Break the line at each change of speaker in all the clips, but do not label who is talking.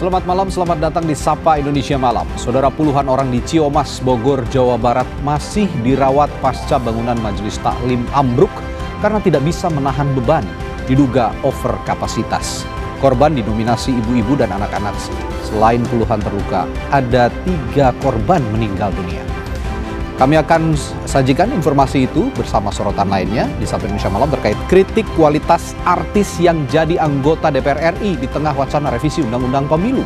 Selamat malam, selamat datang di Sapa Indonesia Malam. Saudara, puluhan orang di Ciomas, Bogor, Jawa Barat masih dirawat pasca bangunan Majelis Taklim ambruk karena tidak bisa menahan beban, diduga over kapasitas. Korban didominasi ibu-ibu dan anak-anak. Selain puluhan terluka, ada 3 korban meninggal dunia. Kami akan sajikan informasi itu bersama sorotan lainnya di Sapa Indonesia Malam terkait kritik kualitas artis yang jadi anggota DPR RI di tengah wacana revisi Undang-Undang Pemilu.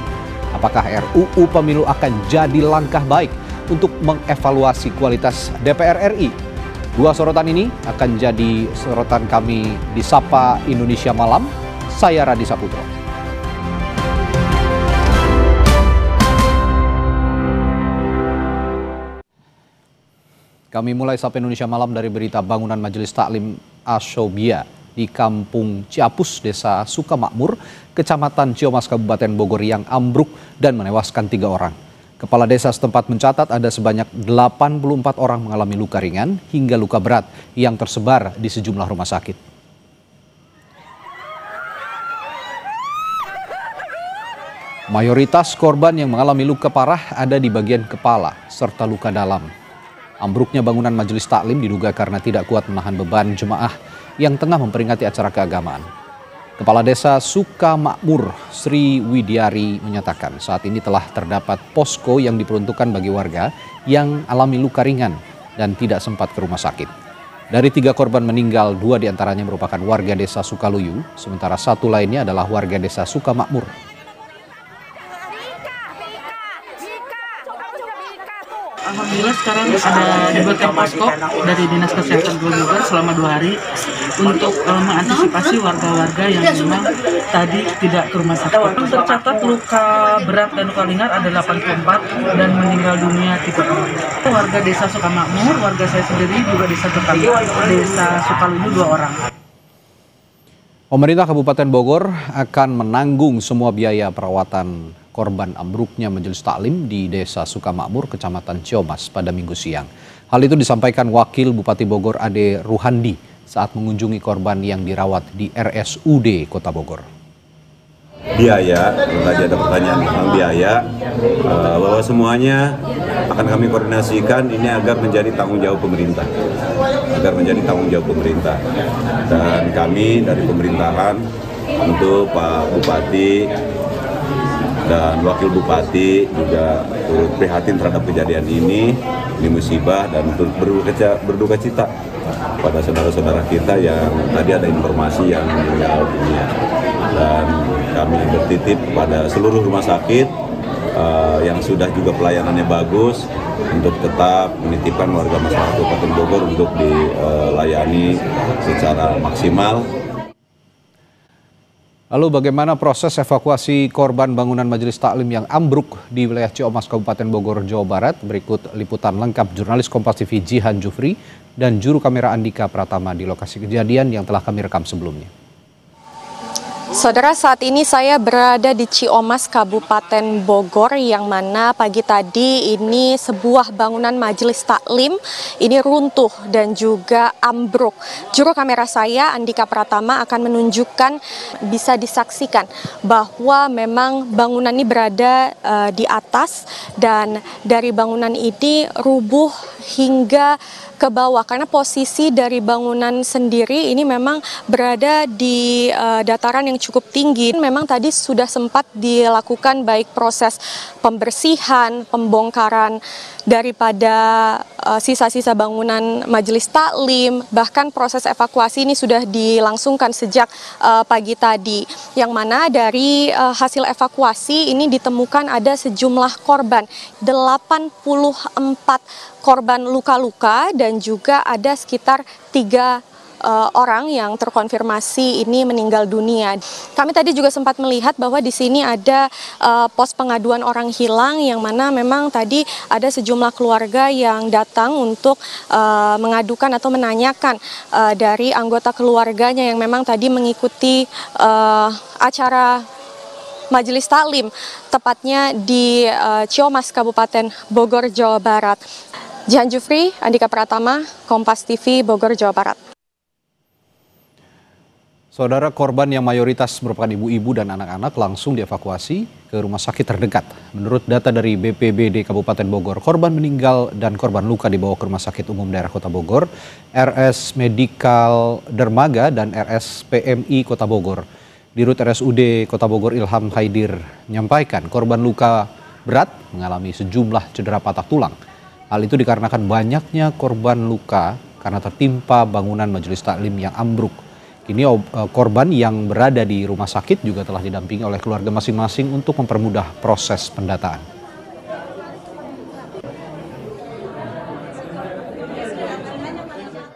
Apakah RUU Pemilu akan jadi langkah baik untuk mengevaluasi kualitas DPR RI? 2 sorotan ini akan jadi sorotan kami di Sapa Indonesia Malam. Saya Radi Saputro. Kami mulai Sapa Indonesia Malam dari berita bangunan Majelis Taklim Asyobia di Kampung Ciapus, Desa Sukamakmur, Kecamatan Ciomas, Kabupaten Bogor yang ambruk dan menewaskan 3 orang. Kepala desa setempat mencatat ada sebanyak 84 orang mengalami luka ringan hingga luka berat yang tersebar di sejumlah rumah sakit. Mayoritas korban yang mengalami luka parah ada di bagian kepala serta luka dalam. Ambruknya bangunan Majelis Taklim diduga karena tidak kuat menahan beban jemaah yang tengah memperingati acara keagamaan. Kepala Desa Sukamakmur, Sri Widiari, menyatakan saat ini telah terdapat posko yang diperuntukkan bagi warga yang alami luka ringan dan tidak sempat ke rumah sakit. Dari 3 korban meninggal, 2 diantaranya merupakan warga Desa Sukaluyu, sementara 1 lainnya adalah warga Desa Sukamakmur.
Alhamdulillah sekarang ada dibuatkan posko dari Dinas Kesehatan Bogor selama 2 hari untuk mengantisipasi warga-warga yang memang tadi tidak ke rumah sakit. Tercatat luka berat dan luka ringan ada 84 dan meninggal dunia 3 orang. Warga Desa Sukamakmur, warga saya sendiri juga Desa Sukaluyu 2 orang.
Pemerintah Kabupaten Bogor akan menanggung semua biaya perawatan korban ambruknya Majelis Taklim di Desa Sukamakmur, Kecamatan Ciomas pada Minggu siang. Hal itu disampaikan Wakil Bupati Bogor Ade Ruhandi saat mengunjungi korban yang dirawat di RSUD Kota Bogor.
Biaya, tadi ada pertanyaan tentang biaya, bahwa semuanya akan kami koordinasikan ini agar menjadi tanggung jawab pemerintah. Dan kami dari pemerintahan untuk Pak Bupati dan Wakil Bupati juga turut prihatin terhadap kejadian ini musibah, dan berduka cita pada saudara-saudara kita yang tadi ada informasi yang meninggal dunia. Dan kami bertitip kepada seluruh rumah sakit yang sudah juga pelayanannya bagus untuk tetap menitipkan warga masyarakat Kabupaten Bogor untuk dilayani secara maksimal.
Lalu bagaimana proses evakuasi korban bangunan Majelis Taklim yang ambruk di wilayah Ciomas, Kabupaten Bogor, Jawa Barat? Berikut liputan lengkap jurnalis Kompas TV Jihan Jufri dan juru kamera Andika Pratama di lokasi kejadian yang telah kami rekam sebelumnya.
Saudara, saat ini saya berada di Ciomas, Kabupaten Bogor, yang mana pagi tadi ini sebuah bangunan Majelis Taklim ini runtuh dan juga ambruk. Juru kamera saya, Andika Pratama, akan menunjukkan, bisa disaksikan bahwa memang bangunan ini berada di atas, dan dari bangunan ini rubuh hingga ke bawah karena posisi dari bangunan sendiri ini memang berada di dataran yang cukup tinggi. Memang tadi sudah sempat dilakukan baik proses pembersihan, pembongkaran daripada sisa-sisa bangunan Majelis Taklim, bahkan proses evakuasi ini sudah dilangsungkan sejak pagi tadi, yang mana dari hasil evakuasi ini ditemukan ada sejumlah korban, 84 korban luka-luka, dan juga ada sekitar 3 orang yang terkonfirmasi ini meninggal dunia. Kami tadi juga sempat melihat bahwa di sini ada pos pengaduan orang hilang, yang mana memang tadi ada sejumlah keluarga yang datang untuk mengadukan atau menanyakan dari anggota keluarganya yang memang tadi mengikuti acara Majelis Taklim, tepatnya di Ciomas, Kabupaten Bogor, Jawa Barat. Jihan Jufri, Andika Pratama, Kompas TV, Bogor, Jawa Barat.
Saudara, korban yang mayoritas merupakan ibu-ibu dan anak-anak langsung dievakuasi ke rumah sakit terdekat. Menurut data dari BPBD Kabupaten Bogor, korban meninggal dan korban luka dibawa ke Rumah Sakit Umum Daerah Kota Bogor, RS Medikal Dermaga, dan RS PMI Kota Bogor. Dirut RSUD Kota Bogor Ilham Haidir menyampaikan korban luka berat mengalami sejumlah cedera patah tulang. Hal itu dikarenakan banyaknya korban luka karena tertimpa bangunan majelis taklim yang ambruk. Kini korban yang berada di rumah sakit juga telah didampingi oleh keluarga masing-masing untuk mempermudah proses pendataan.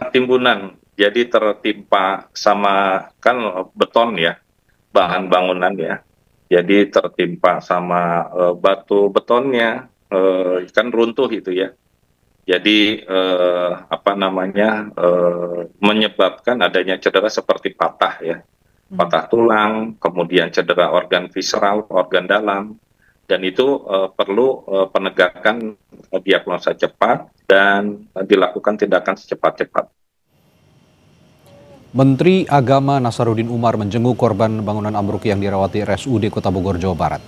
Timbunan, jadi tertimpa sama kan beton ya, bahan bangunan ya. Jadi tertimpa sama batu betonnya, kan runtuh itu ya. Jadi menyebabkan adanya cedera seperti patah ya, patah tulang, kemudian cedera organ visceral, organ dalam, dan itu perlu penegakan diagnosa cepat dan dilakukan tindakan secepat-cepat.
Menteri Agama Nasaruddin Umar menjenguk korban bangunan ambruk yang dirawat di RSUD Kota Bogor, Jawa Barat.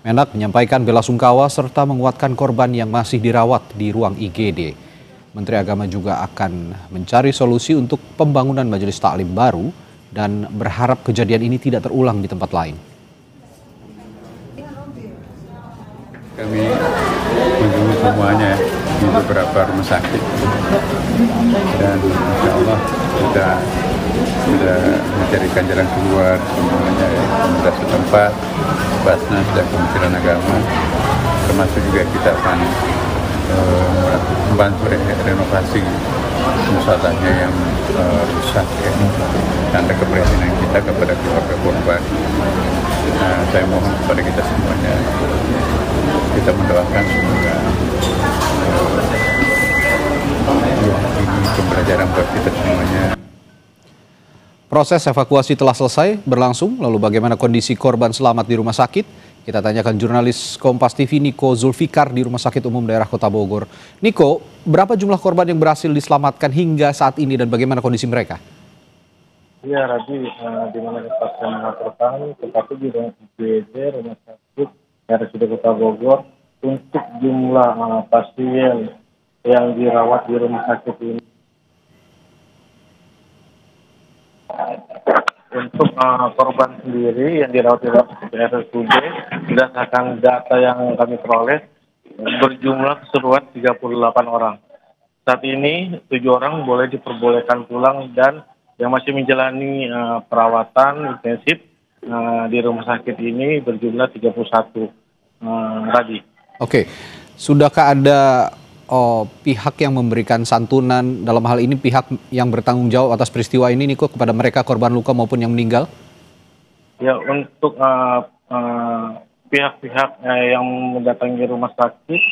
Menak menyampaikan bela sungkawa serta menguatkan korban yang masih dirawat di ruang IGD. Menteri Agama juga akan mencari solusi untuk pembangunan majelis taklim baru dan berharap kejadian ini tidak terulang di tempat lain.
Kami menjenguk semuanya di beberapa rumah sakit dan insya Allah kita sudah mencarikan jalan keluar semuanya, pemerintah setempat, Basnas dan Kementerian Agama, termasuk juga kita akan membantu renovasi musallahnya yang rusak ya. Tanda keprihatinan kita kepada keluarga korban. Saya mohon kepada kita semuanya, kita mendoakan semoga ini pembelajaran buat kita semuanya.
Proses evakuasi telah selesai berlangsung, lalu bagaimana kondisi korban selamat di rumah sakit? Kita tanyakan jurnalis Kompas TV Niko Zulfikar di Rumah Sakit Umum Daerah Kota Bogor. Niko, berapa jumlah korban yang berhasil diselamatkan hingga saat ini dan bagaimana kondisi mereka?
Ya, Radi, di mana pasien melaporkan, tetapi di IGD Rumah Sakit RSUD Kota Bogor untuk jumlah pasien yang dirawat di rumah sakit ini. Untuk korban sendiri yang dirawat di RSUD, berdasarkan data yang kami peroleh, berjumlah keseluruhan 38 orang. Saat ini 7 orang boleh diperbolehkan pulang dan yang masih menjalani perawatan intensif di rumah sakit ini berjumlah 31. Tadi.
Oke, sudahkah ada pihak yang memberikan santunan, dalam hal ini pihak yang bertanggung jawab atas peristiwa ini, Niko, kepada mereka korban luka maupun yang meninggal?
Ya, untuk pihak-pihak yang mendatangi rumah sakit,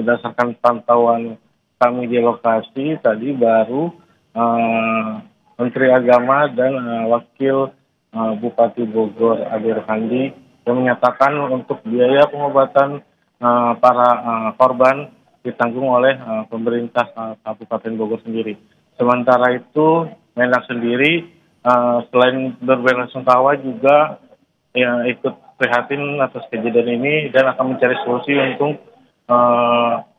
berdasarkan pantauan kami di lokasi tadi baru Menteri Agama dan Wakil Bupati Bogor Ade Rohandi yang menyatakan untuk biaya pengobatan para korban ditanggung oleh pemerintah Kabupaten Bogor sendiri. Sementara itu, Menak sendiri selain berbela-sungkawa juga ikut prihatin atas kejadian ini dan akan mencari solusi untuk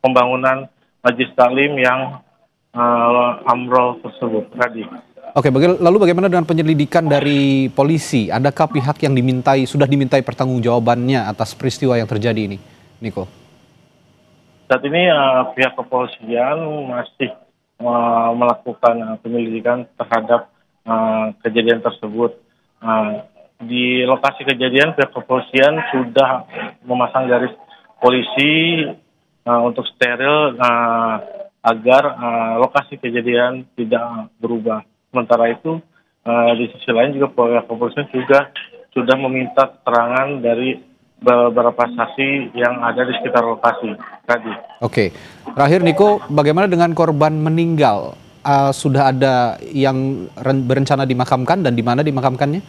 pembangunan majelis taklim yang ambrol tersebut. Tadi.
Oke, lalu bagaimana dengan penyelidikan dari polisi? Adakah pihak yang sudah dimintai pertanggungjawabannya atas peristiwa yang terjadi ini, Niko?
Saat ini pihak kepolisian masih melakukan penyelidikan terhadap kejadian tersebut. Di lokasi kejadian pihak kepolisian sudah memasang garis polisi untuk steril agar lokasi kejadian tidak berubah. Sementara itu di sisi lain juga pihak kepolisian juga sudah meminta keterangan dari beberapa saksi yang ada di sekitar lokasi tadi.
Oke, terakhir Niko, bagaimana dengan korban meninggal? Sudah ada yang berencana dimakamkan dan di mana dimakamkannya?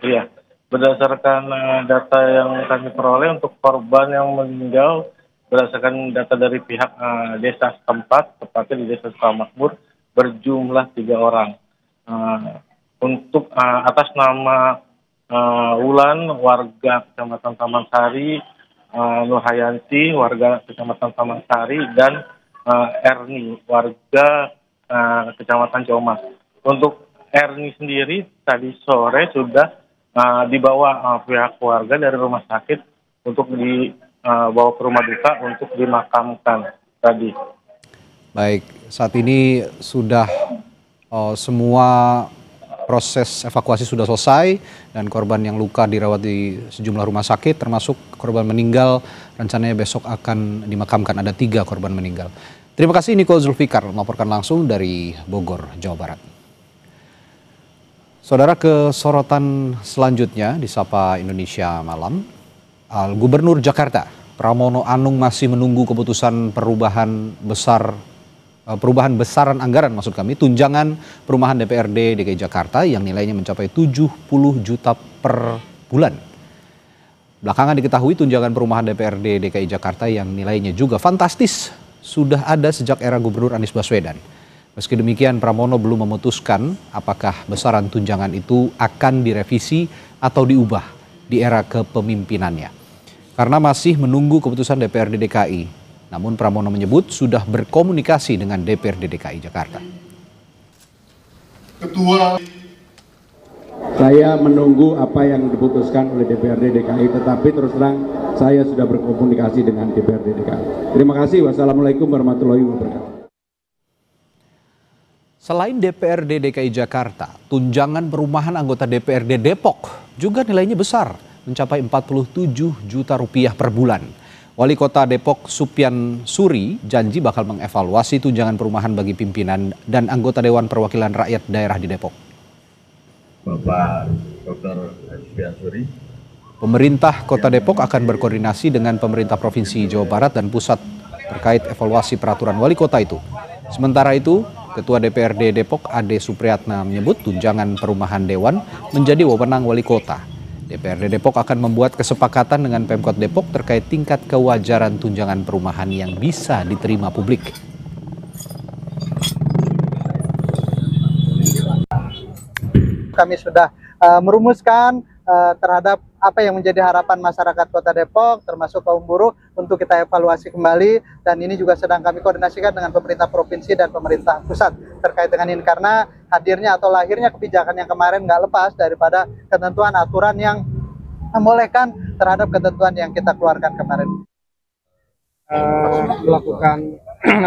Iya, berdasarkan data yang kami peroleh untuk korban yang meninggal, berdasarkan data dari pihak desa setempat, tepatnya di Desa Sukamakmur, berjumlah 3 orang. untuk atas nama Wulan, warga Kecamatan Taman Sari, Nurhayanti, warga Kecamatan Taman Sari, dan Erni, warga Kecamatan Ciomas. Untuk Erni sendiri tadi sore sudah dibawa pihak keluarga dari rumah sakit untuk dibawa ke rumah duka untuk dimakamkan tadi.
Baik, saat ini sudah semua proses evakuasi sudah selesai dan korban yang luka dirawat di sejumlah rumah sakit termasuk korban meninggal rencananya besok akan dimakamkan. Ada 3 korban meninggal. Terima kasih Niko Zulfikar melaporkan langsung dari Bogor, Jawa Barat. Saudara, ke sorotan selanjutnya di Sapa Indonesia Malam. Gubernur Jakarta Pramono Anung masih menunggu keputusan perubahan besaran anggaran tunjangan perumahan DPRD DKI Jakarta yang nilainya mencapai 70 juta per bulan. Belakangan diketahui tunjangan perumahan DPRD DKI Jakarta yang nilainya juga fantastis sudah ada sejak era Gubernur Anies Baswedan. Meski demikian, Pramono belum memutuskan apakah besaran tunjangan itu akan direvisi atau diubah di era kepemimpinannya. Karena masih menunggu keputusan DPRD DKI. Namun Pramono menyebut sudah berkomunikasi dengan DPRD DKI Jakarta.
Ketua, saya menunggu apa yang diputuskan oleh DPRD DKI, tetapi terus terang saya sudah berkomunikasi dengan DPRD DKI. Terima kasih. Wassalamualaikum warahmatullahi wabarakatuh.
Selain DPRD DKI Jakarta, tunjangan perumahan anggota DPRD Depok juga nilainya besar, mencapai 47 juta rupiah per bulan. Wali Kota Depok Supyan Suri janji bakal mengevaluasi tunjangan perumahan bagi pimpinan dan anggota Dewan Perwakilan Rakyat Daerah di Depok.
Bapak Dr. Supyan Suri.
Pemerintah Kota Depok akan berkoordinasi dengan pemerintah Provinsi Jawa Barat dan pusat terkait evaluasi peraturan wali kota itu. Sementara itu, Ketua DPRD Depok Ade Supriyatna menyebut tunjangan perumahan Dewan menjadi wewenang wali kota. DPRD Depok akan membuat kesepakatan dengan Pemkot Depok terkait tingkat kewajaran tunjangan perumahan yang bisa diterima publik.
Kami sudah merumuskan terhadap apa yang menjadi harapan masyarakat Kota Depok, termasuk kaum buruh, untuk kita evaluasi kembali. Dan ini juga sedang kami koordinasikan dengan pemerintah provinsi dan pemerintah pusat terkait dengan ini. Karena hadirnya atau lahirnya kebijakan yang kemarin nggak lepas daripada ketentuan aturan yang membolehkan terhadap ketentuan yang kita keluarkan kemarin.
Melakukan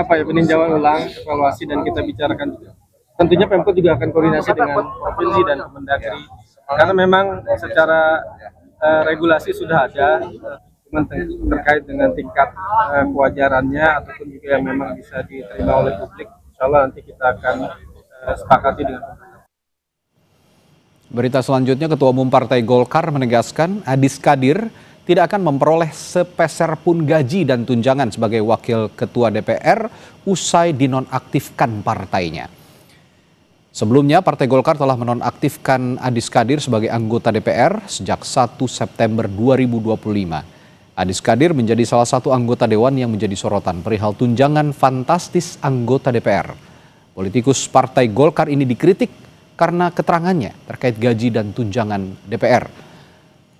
peninjauan ulang, evaluasi, dan kita bicarakan juga. Tentunya Pemkot juga akan koordinasi dengan provinsi dan Kemendagri. Karena memang secara regulasi sudah ada, terkait dengan tingkat kewajarannya ataupun juga yang memang bisa diterima oleh publik. Insya Allah nanti kita akan sepakati dengan pemerintah.
Berita selanjutnya, Ketua Umum Partai Golkar menegaskan Adis Kadir tidak akan memperoleh sepeser pun gaji dan tunjangan sebagai Wakil Ketua DPR usai dinonaktifkan partainya. Sebelumnya, Partai Golkar telah menonaktifkan Adis Kadir sebagai anggota DPR sejak 1 September 2025. Adis Kadir menjadi salah satu anggota dewan yang menjadi sorotan perihal tunjangan fantastis anggota DPR. Politikus Partai Golkar ini dikritik karena keterangannya terkait gaji dan tunjangan DPR.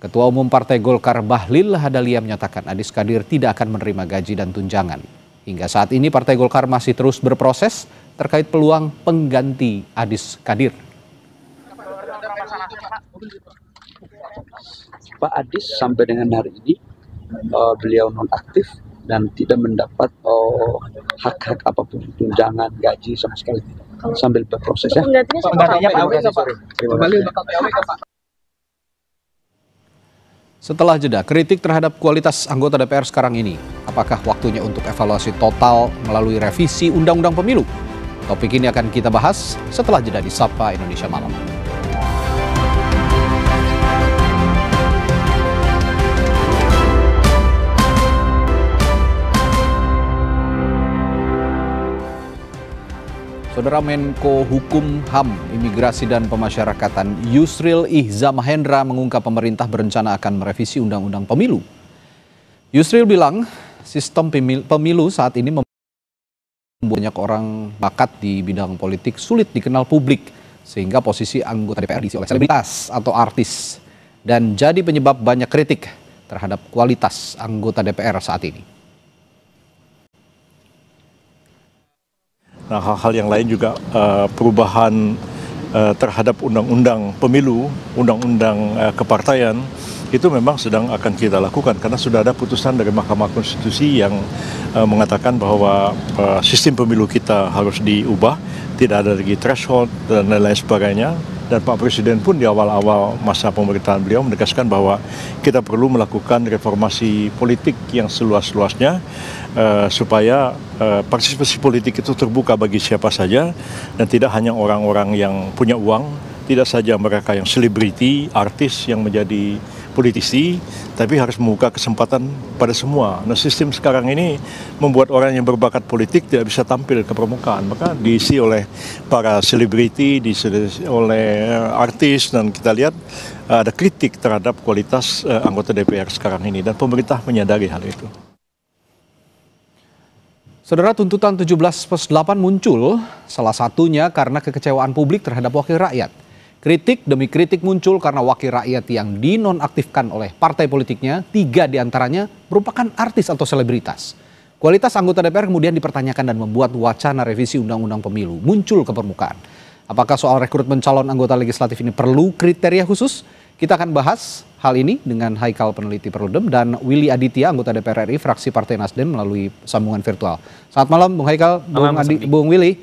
Ketua Umum Partai Golkar Bahlil Lahadalia menyatakan Adis Kadir tidak akan menerima gaji dan tunjangan. Hingga saat ini Partai Golkar masih terus berproses terkait peluang pengganti Adis Kadir.
Pak Adis sampai dengan hari ini beliau nonaktif dan tidak mendapat hak-hak apapun, tunjangan, gaji sama sekali sambil berproses ya.
Setelah jeda, kritik terhadap kualitas anggota DPR sekarang ini, apakah waktunya untuk evaluasi total melalui revisi Undang-Undang Pemilu? Topik ini akan kita bahas setelah jeda di Sapa Indonesia Malam. Saudara Menko Hukum HAM, Imigrasi dan Pemasyarakatan Yusril Ihza Mahendra mengungkap pemerintah berencana akan merevisi Undang-Undang Pemilu. Yusril bilang sistem pemilu saat ini banyak orang bakat di bidang politik sulit dikenal publik sehingga posisi anggota DPR diisi oleh selebritas atau artis dan jadi penyebab banyak kritik terhadap kualitas anggota DPR saat ini.
Nah, hal-hal yang lain juga perubahan terhadap undang-undang pemilu, undang-undang kepartaian, itu memang sedang akan kita lakukan karena sudah ada putusan dari Mahkamah Konstitusi yang mengatakan bahwa sistem pemilu kita harus diubah, tidak ada lagi threshold dan lain-lain sebagainya. Dan Pak Presiden pun di awal-awal masa pemerintahan beliau menegaskan bahwa kita perlu melakukan reformasi politik yang seluas-luasnya supaya partisipasi politik itu terbuka bagi siapa saja dan tidak hanya orang-orang yang punya uang, tidak saja mereka yang selebriti, artis yang menjadi politisi, tapi harus membuka kesempatan pada semua. Nah, sistem sekarang ini membuat orang yang berbakat politik tidak bisa tampil ke permukaan, maka diisi oleh para selebriti, diisi oleh artis, dan kita lihat ada kritik terhadap kualitas anggota DPR sekarang ini, dan pemerintah menyadari hal itu.
Saudara, tuntutan 17+8 muncul, salah satunya karena kekecewaan publik terhadap wakil rakyat. Kritik demi kritik muncul karena wakil rakyat yang dinonaktifkan oleh partai politiknya, 3 diantaranya merupakan artis atau selebritas. Kualitas anggota DPR kemudian dipertanyakan dan membuat wacana revisi Undang-Undang Pemilu muncul ke permukaan. Apakah soal rekrutmen calon anggota legislatif ini perlu kriteria khusus? Kita akan bahas hal ini dengan Haikal, peneliti Perludem, dan Willy Aditya, anggota DPR RI fraksi Partai Nasdem melalui sambungan virtual. Selamat malam Bung Haikal, Bung Willy.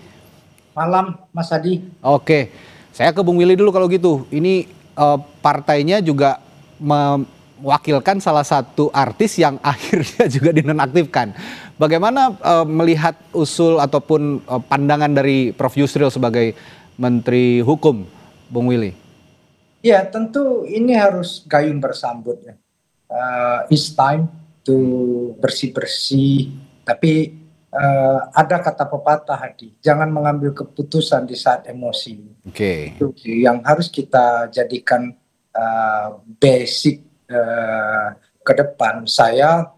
Malam Mas Adi.
Oke. Saya ke Bung Willy dulu kalau gitu. Ini partainya juga mewakilkan salah satu artis yang akhirnya juga dinonaktifkan. Bagaimana melihat usul ataupun pandangan dari Prof. Yusril sebagai Menteri Hukum, Bung Willy?
Ya, tentu ini harus gayung bersambut ya. It's time to bersih-bersih, tapi ada kata pepatah, Hadi, jangan mengambil keputusan di saat emosi.
Oke.
Itu yang harus kita jadikan basic ke depan. Saya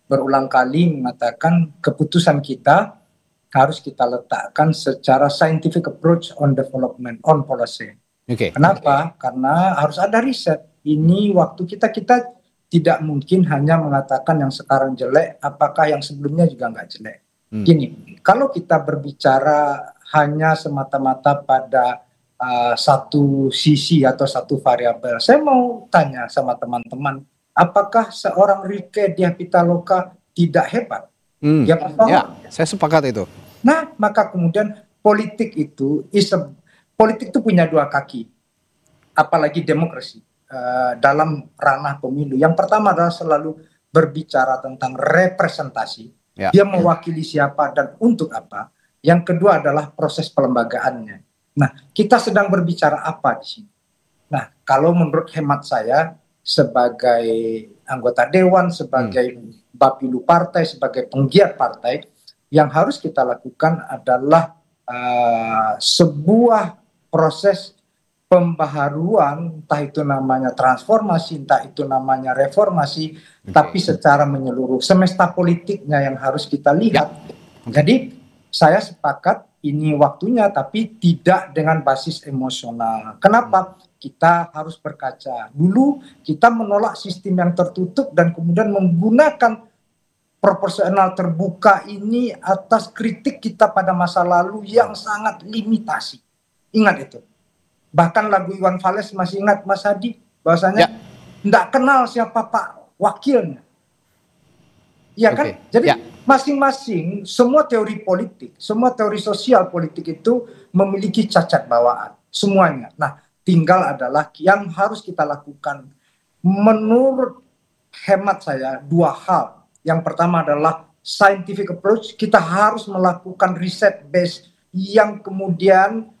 berulang kali mengatakan keputusan kita harus kita letakkan secara scientific approach on development, on policy. Kenapa? Karena harus ada riset. Ini waktu kita tidak mungkin hanya mengatakan yang sekarang jelek, apakah yang sebelumnya juga nggak jelek. Gini, kalau kita berbicara hanya semata-mata pada satu sisi atau satu variabel, saya mau tanya sama teman-teman, apakah seorang Rieke Diah Pitaloka tidak hebat? Ya,
saya sepakat itu.
Nah, maka kemudian politik itu punya 2 kaki, apalagi demokrasi. Dalam ranah pemilu, yang pertama adalah selalu berbicara tentang representasi, dia mewakili siapa dan untuk apa. Yang kedua adalah proses pelembagaannya. Nah, kita sedang berbicara apa di sini? Nah, kalau menurut hemat saya sebagai anggota dewan, sebagai bapilu partai, sebagai penggiat partai, yang harus kita lakukan adalah sebuah proses pembaharuan, entah itu namanya transformasi, entah itu namanya reformasi, tapi secara menyeluruh. Semesta politiknya yang harus kita lihat. Jadi saya sepakat ini waktunya, tapi tidak dengan basis emosional. Kenapa? Kita harus berkaca. Dulu kita menolak sistem yang tertutup dan kemudian menggunakan proporsional terbuka ini atas kritik kita pada masa lalu yang sangat limitasi. Ingat itu. Bahkan lagu Iwan Fals masih ingat Mas Hadi, bahwasanya tidak kenal siapa Pak Wakilnya. Iya kan? Jadi masing-masing, semua teori politik, semua teori sosial politik itu memiliki cacat bawaan. Semuanya. Nah, tinggal adalah yang harus kita lakukan. Menurut hemat saya, 2 hal. Yang pertama adalah scientific approach. Kita harus melakukan riset base yang kemudian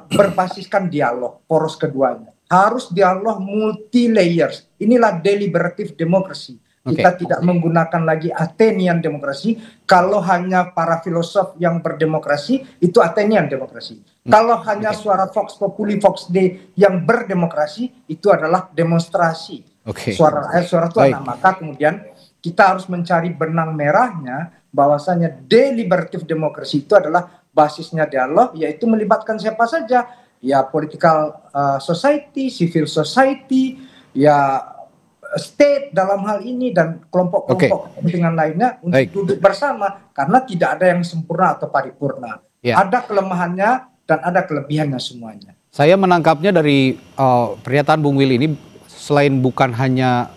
berbasiskan dialog, poros keduanya. Harus dialog multi layers. Inilah deliberative democracy. Kita tidak menggunakan lagi Athenian demokrasi. Kalau hanya para filosof yang berdemokrasi, itu Athenian demokrasi. Kalau hanya suara Vox Populi, Vox Dei yang berdemokrasi, itu adalah demonstrasi. Suara Tuhan. Maka kemudian kita harus mencari benang merahnya bahwasanya deliberative demokrasi itu adalah basisnya dialog, yaitu melibatkan siapa saja, ya political society, civil society, ya state dalam hal ini, dan kelompok-kelompok kepentingan lainnya untuk duduk bersama, karena tidak ada yang sempurna atau paripurna. Ada kelemahannya dan ada kelebihannya semuanya.
Saya menangkapnya dari pernyataan Bung Willy ini, selain bukan hanya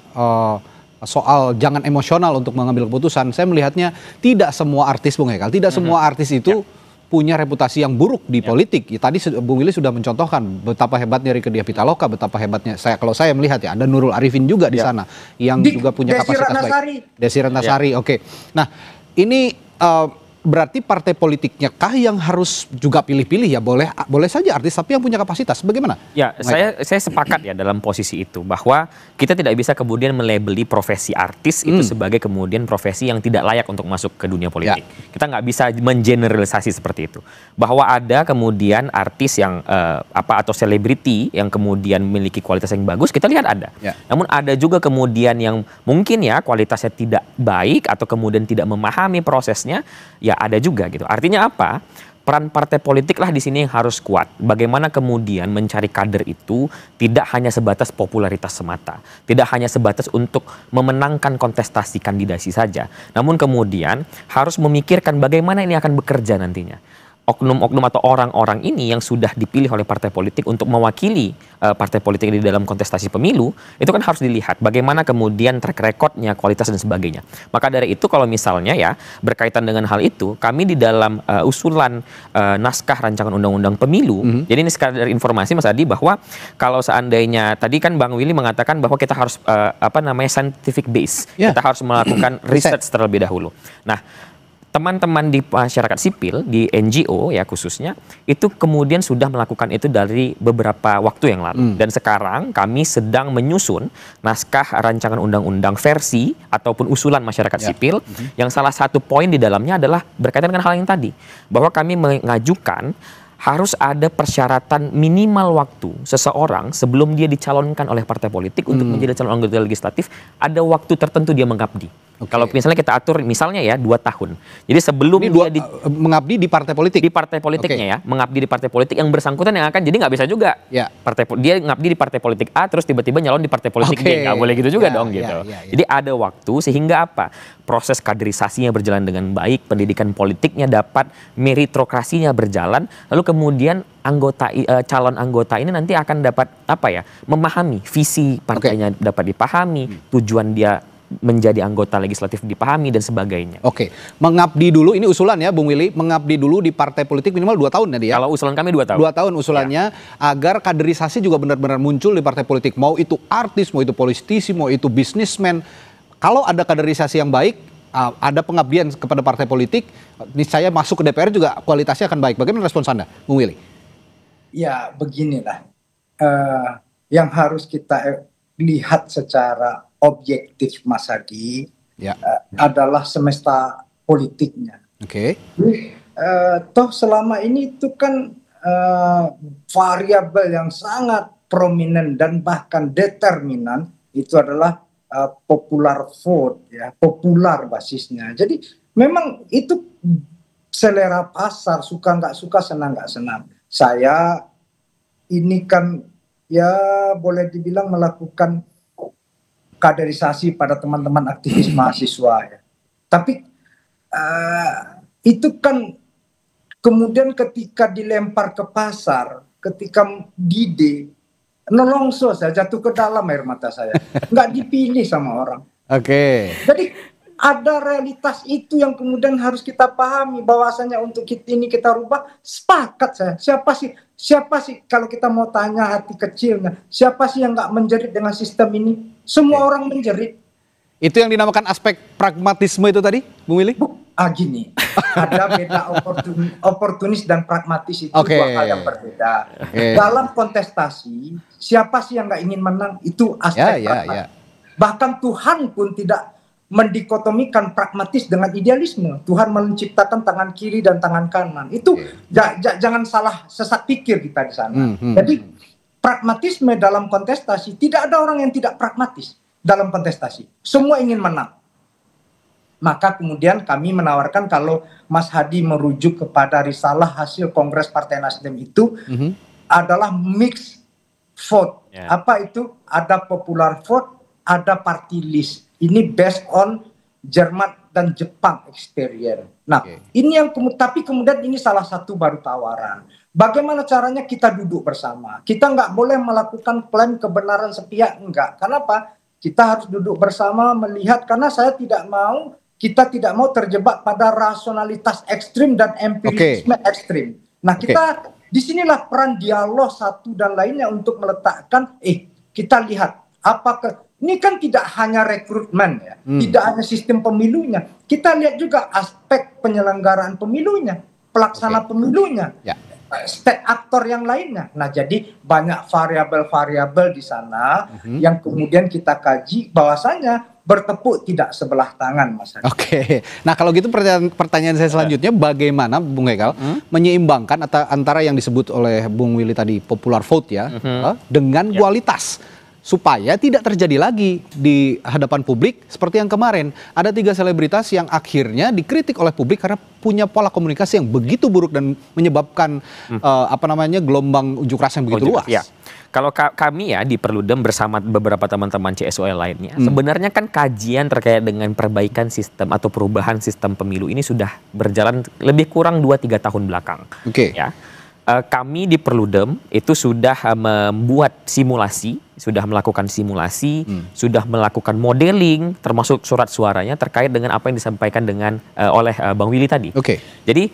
soal jangan emosional untuk mengambil keputusan, saya melihatnya tidak semua artis, Bung Hekal, tidak semua artis itu punya reputasi yang buruk di politik. Tadi Bung Willy sudah mencontohkan betapa hebatnya Rieke Diah Pitaloka, betapa hebatnya kalau saya melihat ya, ada Nurul Arifin juga di sana yang juga punya kapasitas baik. Desi Ratnasari, oke. Nah, ini berarti partai politiknya kah yang harus juga pilih-pilih ya? Boleh saja artis, tapi yang punya kapasitas. Bagaimana?
Ya, saya sepakat ya dalam posisi itu, bahwa kita tidak bisa kemudian melabeli profesi artis itu sebagai kemudian profesi yang tidak layak untuk masuk ke dunia politik. Kita nggak bisa mengeneralisasi seperti itu. Bahwa ada kemudian artis yang atau selebriti yang kemudian memiliki kualitas yang bagus, kita lihat ada. Namun ada juga kemudian yang mungkin ya kualitasnya tidak baik atau kemudian tidak memahami prosesnya, ya ada juga gitu. Artinya apa? Peran partai politik lah di sini yang harus kuat. Bagaimana kemudian mencari kader itu tidak hanya sebatas popularitas semata, tidak hanya sebatas untuk memenangkan kontestasi kandidasi saja, namun kemudian harus memikirkan bagaimana ini akan bekerja nantinya. Oknum-oknum atau orang-orang ini yang sudah dipilih oleh partai politik untuk mewakili partai politik di dalam kontestasi pemilu, itu kan harus dilihat bagaimana kemudian track recordnya, kualitas dan sebagainya. Maka dari itu kalau misalnya ya berkaitan dengan hal itu, kami di dalam usulan naskah rancangan undang-undang pemilu, jadi ini sekadar informasi Mas Adi, bahwa kalau seandainya tadi kan Bang Willy mengatakan bahwa kita harus scientific base, kita harus melakukan research terlebih dahulu. Nah, teman-teman di masyarakat sipil, di NGO ya khususnya, itu kemudian sudah melakukan itu dari beberapa waktu yang lalu. Dan sekarang kami sedang menyusun naskah rancangan undang-undang versi ataupun usulan masyarakat sipil, yang salah satu poin di dalamnya adalah berkaitan dengan hal yang tadi, bahwa kami mengajukan harus ada persyaratan minimal waktu seseorang sebelum dia dicalonkan oleh partai politik untuk menjadi calon anggota legislatif, ada waktu tertentu dia mengabdi. Kalau misalnya kita atur misalnya ya 2 tahun. Jadi sebelum dia
mengabdi di partai politik.
Di partai politiknya ya, mengabdi di partai politik yang bersangkutan yang akan, jadi nggak bisa juga. Dia ngabdi di partai politik A terus tiba-tiba nyalon di partai politik B, nggak boleh gitu juga dong gitu. Jadi ada waktu sehingga apa? Proses kaderisasinya berjalan dengan baik, pendidikan politiknya dapat, meritokrasinya berjalan, lalu kemudian calon anggota ini nanti akan dapat memahami visi partainya, dapat dipahami, tujuan dia menjadi anggota legislatif dipahami dan sebagainya.
Mengabdi dulu, ini usulan ya Bung Willy, mengabdi dulu di partai politik minimal 2 tahun tadi ya.
Kalau usulan kami 2 tahun.
2 tahun usulannya, agar kaderisasi juga benar-benar muncul di partai politik. Mau itu artis, mau itu politisi, mau itu bisnismen. Kalau ada kaderisasi yang baik, ada pengabdian kepada partai politik, niscaya masuk ke DPR juga kualitasnya akan baik. Bagaimana respons Anda, Bung Willy?
Ya beginilah, yang harus kita lihat secara objektif Mas Adi adalah semesta politiknya. Toh selama ini itu kan variabel yang sangat prominent dan bahkan determinan itu adalah popular vote ya, popular basisnya. Jadi memang itu selera pasar, suka nggak suka, senang nggak senang. Saya ini kan ya boleh dibilang melakukan kaderisasi pada teman-teman aktivis mahasiswa ya. Tapi itu kan kemudian ketika dilempar ke pasar, ketika dide, nolongso saya jatuh ke dalam air mata saya, nggak dipilih sama orang. Jadi ada realitas itu yang kemudian harus kita pahami, bahwasanya untuk ini kita rubah. Sepakat saya. Siapa sih kalau kita mau tanya hati kecilnya, siapa sih yang nggak menjerit dengan sistem ini? Semua orang menjerit.
Itu yang dinamakan aspek pragmatisme itu tadi, Bung Willy?
Gini, ada beda oportunis dan pragmatis, itu dua hal yang berbeda. Dalam kontestasi, siapa sih yang nggak ingin menang? Itu aspek pragmatis. Bahkan Tuhan pun tidak mendikotomikan pragmatis dengan idealisme. Tuhan menciptakan tangan kiri dan tangan kanan. Itu jangan salah sesat pikir kita di sana. Jadi pragmatisme dalam kontestasi, tidak ada orang yang tidak pragmatis dalam kontestasi. Semua ingin menang. Maka kemudian kami menawarkan kalau Mas Hadi merujuk kepada risalah hasil Kongres Partai Nasdem itu adalah mix vote. Apa itu? Ada popular vote, ada party list. Ini based on Jerman dan Jepang experience. Nah, ini yang tapi kemudian ini salah satu baru tawaran. Bagaimana caranya kita duduk bersama? Kita nggak boleh melakukan klaim kebenaran sepihak, enggak. Kenapa? Kita harus duduk bersama melihat, karena kita tidak mau terjebak pada rasionalitas ekstrim dan empirisme ekstrim. Nah, kita disinilah peran dialog satu dan lainnya untuk meletakkan, kita lihat apakah ini kan tidak hanya rekrutmen ya, tidak hanya sistem pemilunya. Kita lihat juga aspek penyelenggaraan pemilunya, pelaksana pemilunya, state aktor yang lainnya. Nah, jadi banyak variabel-variabel di sana yang kemudian kita kaji, bahwasanya bertepuk tidak sebelah tangan, Mas Hadi.
Nah kalau gitu pertanyaan saya selanjutnya, bagaimana Bung Hekal menyeimbangkan antara yang disebut oleh Bung Willy tadi popular vote ya, dengan kualitas, supaya tidak terjadi lagi di hadapan publik seperti yang kemarin. Ada 3 selebritas yang akhirnya dikritik oleh publik karena punya pola komunikasi yang begitu buruk dan menyebabkan gelombang unjuk rasa yang begitu luas.
Kalau kami ya di Perludem bersama beberapa teman-teman CSOL lainnya, sebenarnya kan kajian terkait dengan perbaikan sistem atau perubahan sistem pemilu ini sudah berjalan lebih kurang 2-3 tahun belakang. Ya. Kami di Perludem itu sudah membuat simulasi, sudah melakukan simulasi, sudah melakukan modeling, termasuk surat suaranya terkait dengan apa yang disampaikan oleh Bang Willy tadi. Jadi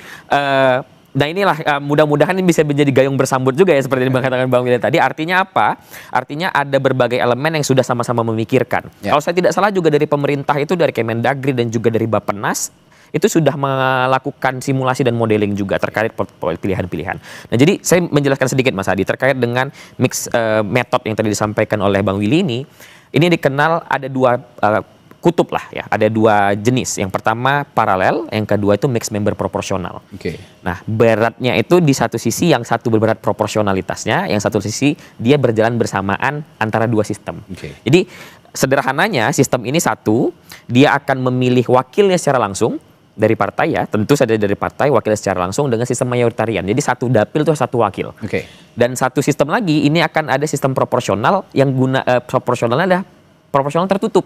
nah inilah mudah-mudahan ini bisa menjadi gayung bersambut juga ya, seperti yang dikatakan Bang Willy tadi. Artinya apa? Artinya ada berbagai elemen yang sudah sama-sama memikirkan. Kalau saya tidak salah juga dari pemerintah itu, dari Kemendagri dan juga dari Bappenas, itu sudah melakukan simulasi dan modeling juga terkait pilihan-pilihan. Nah, jadi saya menjelaskan sedikit Mas Hadi terkait dengan mix metode yang tadi disampaikan oleh Bang Willy ini dikenal ada 2 kutub lah ya, ada 2 jenis. Yang pertama paralel, yang kedua itu mixed member proporsional. Nah, beratnya itu di satu sisi, yang satu berberat proporsionalitasnya, yang satu sisi dia berjalan bersamaan antara 2 sistem. Jadi sederhananya sistem ini satu, dia akan memilih wakilnya secara langsung dari partai ya, tentu saja dari partai wakilnya secara langsung dengan sistem mayoritarian. Jadi satu dapil itu 1 wakil. Dan satu sistem lagi ini akan ada sistem proporsional yang proporsionalnya adalah proporsional tertutup.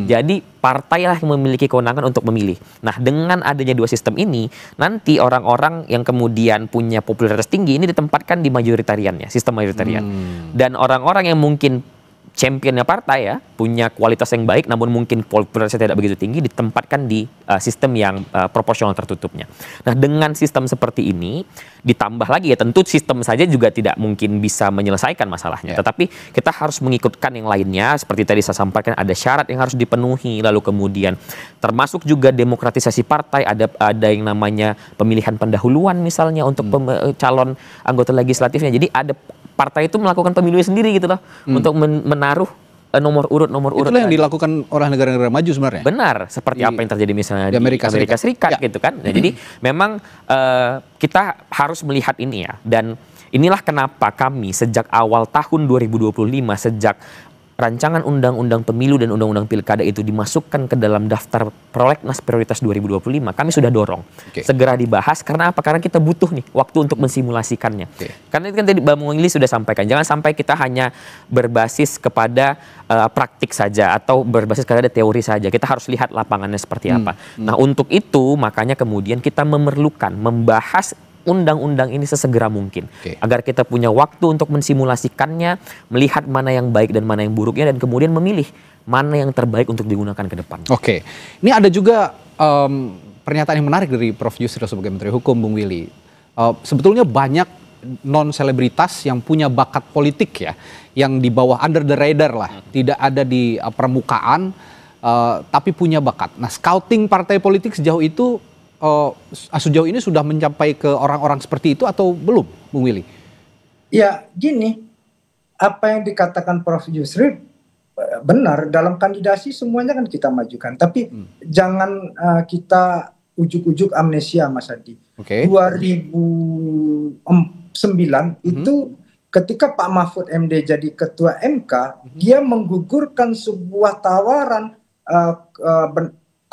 Jadi partai lah yang memiliki kewenangan untuk memilih. Nah, dengan adanya 2 sistem ini, nanti orang-orang yang kemudian punya popularitas tinggi ini ditempatkan di mayoritariannya, sistem mayoritarian. Dan orang-orang yang mungkin championnya partai ya, punya kualitas yang baik namun mungkin popularitasnya tidak begitu tinggi, ditempatkan di sistem yang proporsional tertutupnya. Nah, dengan sistem seperti ini ditambah lagi ya, tentu sistem saja juga tidak mungkin bisa menyelesaikan masalahnya, tetapi kita harus mengikutkan yang lainnya. Seperti tadi saya sampaikan, ada syarat yang harus dipenuhi, lalu kemudian termasuk juga demokratisasi partai, ada yang namanya pemilihan pendahuluan misalnya untuk calon anggota legislatifnya. Jadi ada partai itu melakukan pemilu sendiri gitu loh, untuk menaruh nomor urut.
Itulah yang dilakukan oleh negara-negara maju sebenarnya.
Benar, seperti apa yang terjadi misalnya di Amerika Serikat gitu kan. Nah, jadi memang kita harus melihat ini ya, dan inilah kenapa kami sejak awal tahun 2025, sejak rancangan undang-undang pemilu dan undang-undang pilkada itu dimasukkan ke dalam daftar prolegnas prioritas 2025, kami sudah dorong segera dibahas. Karena apa? Karena kita butuh nih waktu untuk mensimulasikannya. Karena itu kan tadi Bang Willy sudah sampaikan, jangan sampai kita hanya berbasis kepada praktik saja atau berbasis kepada teori saja. Kita harus lihat lapangannya seperti apa. Nah, untuk itu makanya kemudian kita memerlukan membahas undang-undang ini sesegera mungkin, agar kita punya waktu untuk mensimulasikannya, melihat mana yang baik dan mana yang buruknya, dan kemudian memilih mana yang terbaik untuk digunakan ke depan.
Ini ada juga pernyataan yang menarik dari Prof. Yusril sebagai Menteri Hukum, Bung Willy. Sebetulnya banyak non-selebritas yang punya bakat politik ya, yang di bawah under the radar lah, tidak ada di permukaan, tapi punya bakat. Nah, scouting partai politik sejauh itu sejauh ini sudah mencapai ke orang-orang seperti itu atau belum, Bung Willy?
Ya, gini, apa yang dikatakan Prof. Yusril benar, dalam kandidasi semuanya kan kita majukan, tapi jangan kita ujuk-ujuk amnesia, Mas Hadi. 2009 itu ketika Pak Mahfud MD jadi ketua MK, dia menggugurkan sebuah tawaran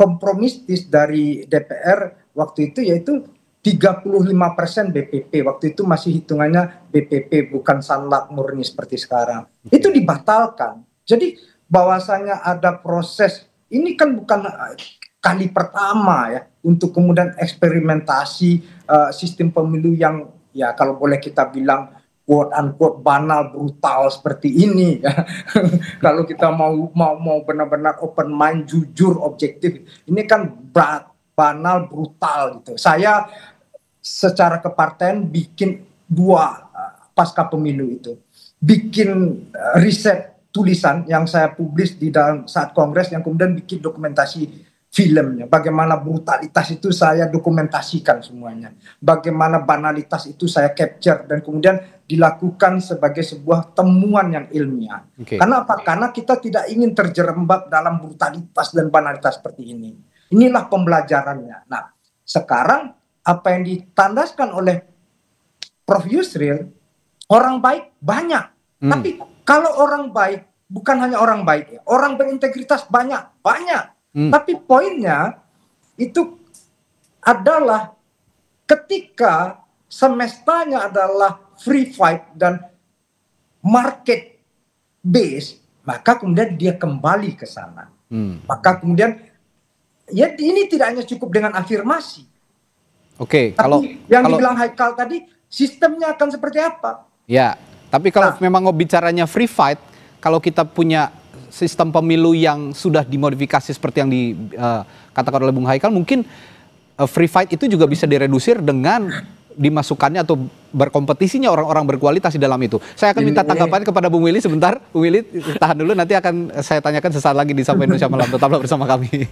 kompromistis dari DPR waktu itu yaitu 35% BPP. Waktu itu masih hitungannya BPP, bukan Sanlak murni seperti sekarang. Itu dibatalkan. Jadi bahwasanya ada proses, ini kan bukan kali pertama ya untuk kemudian eksperimentasi sistem pemilu yang ya kalau boleh kita bilang quote unquote banal, brutal seperti ini ya. Kalau kita mau benar-benar open mind, jujur, objektif, ini kan banal, brutal gitu. Saya secara kepartaian bikin 2 pasca pemilu itu, bikin riset tulisan yang saya publis di dalam saat kongres, yang kemudian bikin dokumentasi filmnya. Bagaimana brutalitas itu saya dokumentasikan semuanya. Bagaimana banalitas itu saya capture dan kemudian dilakukan sebagai sebuah temuan yang ilmiah. Karena apa? Karena kita tidak ingin terjerembab dalam brutalitas dan banalitas seperti ini. Inilah pembelajarannya. Nah, sekarang apa yang ditandaskan oleh Prof. Yusril, orang baik banyak. Tapi kalau orang baik, bukan hanya orang baik, ya, orang berintegritas banyak. Tapi poinnya itu adalah ketika semestanya adalah free fight dan market base, maka kemudian dia kembali ke sana. Maka kemudian ya ini tidak hanya cukup dengan afirmasi.
Oke,
tapi yang dibilang Haikal tadi, sistemnya akan seperti apa?
Ya, tapi kalau memang bicaranya free fight, kalau kita punya sistem pemilu yang sudah dimodifikasi seperti yang dikatakan oleh Bung Haikal, mungkin free fight itu juga bisa diredusir dengan dimasukkannya atau berkompetisinya orang-orang berkualitas di dalam itu. Saya akan minta tanggapan kepada Bung Willy sebentar. Bung Willy, tahan dulu, nanti akan saya tanyakan sesaat lagi di Sapa Indonesia Malam. Tetaplah bersama kami.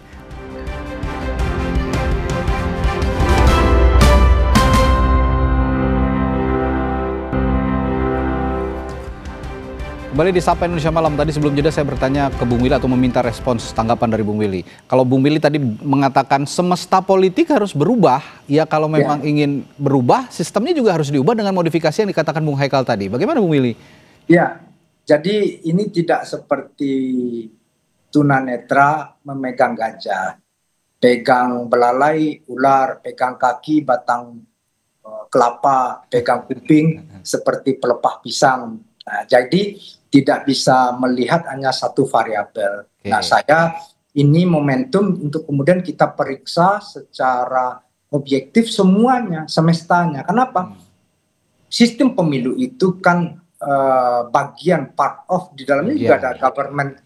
Kembali di Sapa Indonesia Malam. Tadi sebelum jeda saya bertanya ke Bung Willy atau meminta respons tanggapan dari Bung Willy. Kalau Bung Willy tadi mengatakan semesta politik harus berubah, ya kalau memang ingin berubah, sistemnya juga harus diubah dengan modifikasi yang dikatakan Bung Haikal tadi. Bagaimana Bung Willy?
Ya, jadi ini tidak seperti tunanetra memegang gajah, pegang belalai, ular, pegang kaki, batang kelapa, pegang kuping, seperti pelepah pisang. Nah, jadi tidak bisa melihat hanya satu variabel. Nah, saya ini momentum untuk kemudian kita periksa secara objektif semuanya, semestanya. Kenapa? Sistem pemilu itu kan bagian part of di dalamnya juga ada government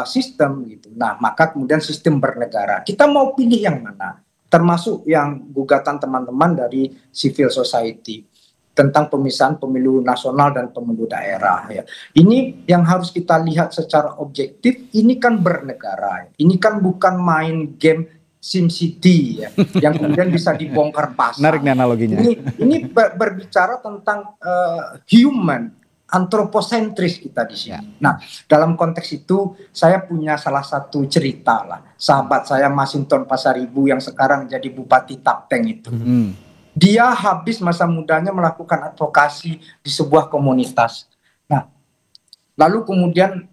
system gitu. Nah, maka kemudian sistem bernegara. Kita mau pilih yang mana? Termasuk yang gugatan teman-teman dari civil society tentang pemisahan pemilu nasional dan pemilu daerah ya. Ini yang harus kita lihat secara objektif, ini kan bernegara. Ini kan bukan main game SimCity ya, yang kemudian bisa dibongkar pasang.
Menarik nih analoginya.
Ini berbicara tentang human, antroposentris kita di sini. Nah, dalam konteks itu saya punya salah satu cerita lah. Sahabat saya Masinton Pasaribu yang sekarang jadi Bupati Tapteng itu. Dia habis masa mudanya melakukan advokasi di sebuah komunitas. Nah, lalu kemudian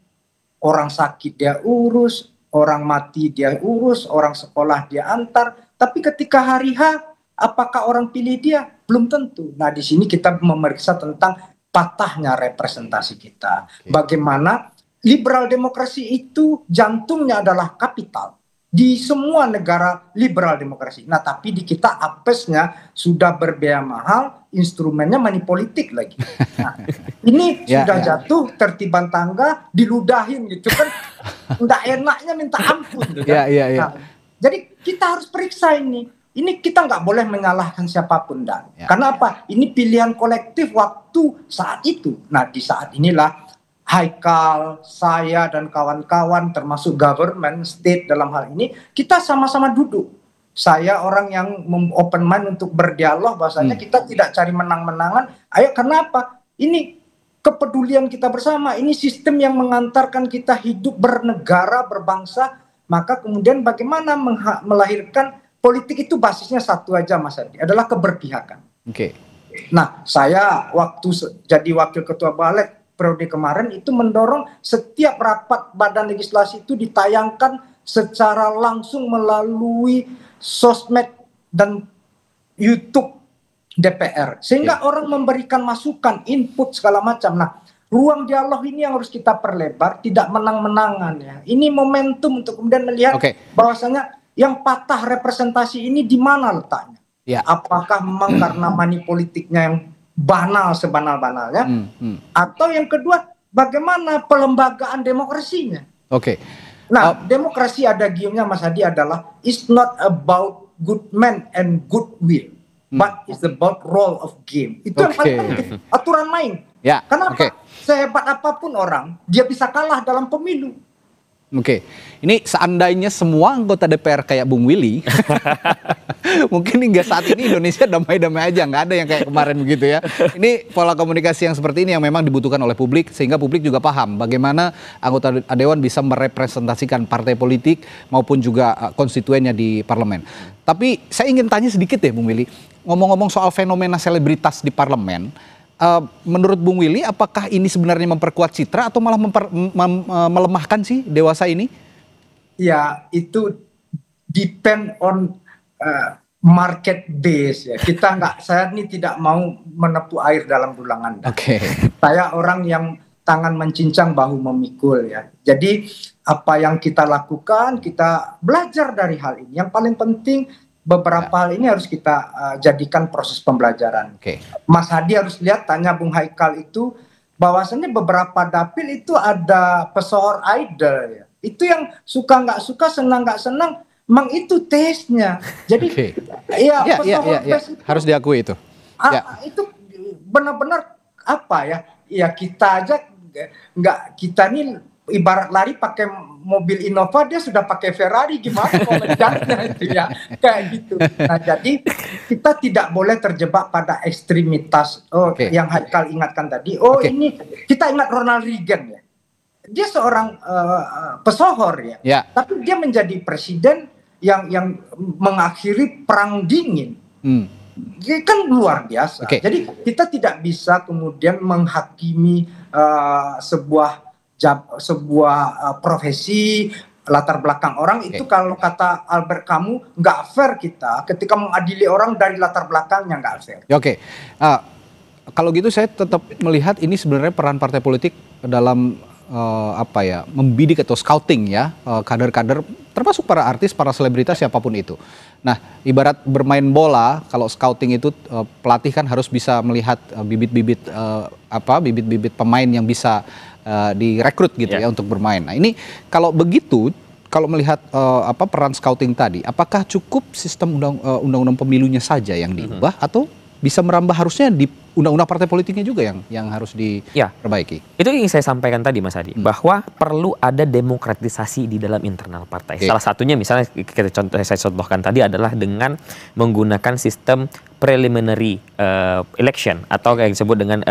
orang sakit dia urus, orang mati dia urus, orang sekolah dia antar. Tapi ketika hari H, apakah orang pilih dia? Belum tentu. Nah, di sini kita memeriksa tentang patahnya representasi kita. Bagaimana liberal demokrasi itu jantungnya adalah kapital. Di semua negara liberal demokrasi. Nah, tapi di kita apesnya sudah berbiaya mahal, instrumennya money politik lagi. Nah, ini sudah jatuh tertiban tangga, diludahin gitu kan. Nggak enaknya minta ampun. Gitu kan? Nah, jadi kita harus periksa ini. Ini kita nggak boleh menyalahkan siapapun dan. Karena apa? Ini pilihan kolektif waktu saat itu. Nah, di saat inilah Haikal, saya dan kawan-kawan termasuk government, state dalam hal ini, kita sama-sama duduk. Saya orang yang open mind untuk berdialog, bahwasanya kita tidak cari menang-menangan. Ayo, kenapa? Ini kepedulian kita bersama, ini sistem yang mengantarkan kita hidup bernegara, berbangsa, maka kemudian bagaimana melahirkan politik itu basisnya satu aja Mas Adi, adalah keberpihakan. Nah, saya waktu jadi wakil ketua balik periode kemarin itu mendorong setiap rapat badan legislasi itu ditayangkan secara langsung melalui sosmed dan YouTube DPR, sehingga orang memberikan masukan, input segala macam. Nah, ruang dialog ini yang harus kita perlebar, tidak menang-menangan ya. Ini momentum untuk kemudian melihat bahwasanya yang patah representasi ini di mana letaknya. Apakah memang karena money politiknya yang banal sebanal-banalnya, atau yang kedua bagaimana pelembagaan demokrasinya. Nah, demokrasi ada giumnya Mas Hadi adalah it's not about good man and good will, but it's about role of game. Itu yang paling penting, aturan main. Kenapa? Sehebat apapun orang, dia bisa kalah dalam pemilu.
Ini seandainya semua anggota DPR kayak Bung Willy, mungkin hingga saat ini Indonesia damai-damai aja, nggak ada yang kayak kemarin begitu ya. Ini pola komunikasi yang seperti ini yang memang dibutuhkan oleh publik, sehingga publik juga paham bagaimana anggota Dewan bisa merepresentasikan partai politik maupun juga konstituennya di parlemen. Tapi saya ingin tanya sedikit deh Bung Willy, ngomong-ngomong soal fenomena selebritas di parlemen, menurut Bung Willy, apakah ini sebenarnya memperkuat citra atau malah melemahkan sih Dewasa ini?
Ya, itu depend on market base ya. Saya ini tidak mau menepu air dalam dulang Anda. Saya orang yang tangan mencincang bahu memikul ya. Jadi apa yang kita lakukan, kita belajar dari hal ini. Yang paling penting beberapa hal ini harus kita jadikan proses pembelajaran. Mas Hadi harus lihat, tanya Bung Haikal itu, bahwasannya beberapa dapil itu ada pesohor idol ya. Itu yang suka nggak suka, senang nggak senang, memang itu taste-nya. Jadi
harus diakui itu.
Itu benar-benar apa ya? Ya kita aja kita nih ibarat lari pakai mobil Innova, dia sudah pakai Ferrari, gimana komentarnya itu ya, kayak gitu. Nah, jadi kita tidak boleh terjebak pada ekstremitas yang Haikal ingatkan tadi. Ini kita ingat Ronald Reagan ya, dia seorang pesohor ya, tapi dia menjadi presiden yang mengakhiri perang dingin. Kan luar biasa. Jadi kita tidak bisa kemudian menghakimi sebuah profesi, latar belakang orang itu. Kalau kata Albert Camus, nggak fair kita ketika mengadili orang dari latar belakangnya, nggak fair.
Kalau gitu saya tetap melihat ini sebenarnya peran partai politik dalam membidik atau scouting ya kader-kader, termasuk para artis, para selebritas, siapapun itu. Nah, ibarat bermain bola, kalau scouting itu pelatih kan harus bisa melihat bibit-bibit pemain yang bisa direkrut gitu ya untuk bermain. Nah, ini kalau begitu, kalau melihat peran scouting tadi, apakah cukup sistem undang-undang pemilunya saja yang diubah atau bisa merambah harusnya di undang-undang partai politiknya juga yang harus diperbaiki?
Itu yang saya sampaikan tadi Mas Hadi, bahwa perlu ada demokratisasi di dalam internal partai. Salah satunya misalnya saya contohkan tadi adalah dengan menggunakan sistem preliminary election atau yang disebut dengan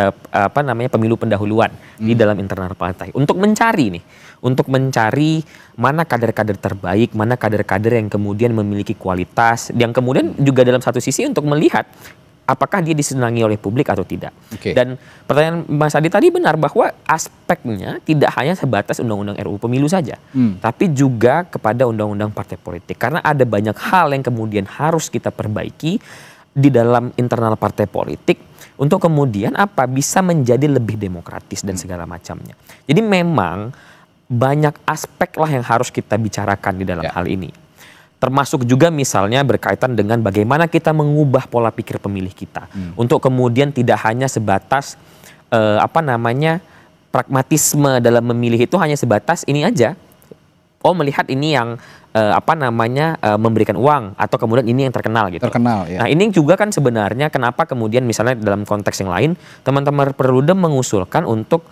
pemilu pendahuluan di dalam internal partai, untuk mencari mana kader-kader terbaik, mana kader-kader yang kemudian memiliki kualitas, yang kemudian juga dalam satu sisi untuk melihat apakah dia disenangi oleh publik atau tidak. Dan pertanyaan Mas Hadi tadi benar, bahwa aspeknya tidak hanya sebatas undang-undang RUU Pemilu saja, tapi juga kepada undang-undang partai politik. Karena ada banyak hal yang kemudian harus kita perbaiki di dalam internal partai politik untuk kemudian bisa menjadi lebih demokratis dan segala macamnya. Jadi memang banyak aspek lah yang harus kita bicarakan di dalam hal ini. Termasuk juga misalnya berkaitan dengan bagaimana kita mengubah pola pikir pemilih kita untuk kemudian tidak hanya sebatas pragmatisme dalam memilih itu hanya sebatas ini aja. Melihat ini yang memberikan uang, atau kemudian ini yang terkenal gitu. Nah, ini juga kan sebenarnya kenapa kemudian misalnya dalam konteks yang lain teman-teman Perludem mengusulkan untuk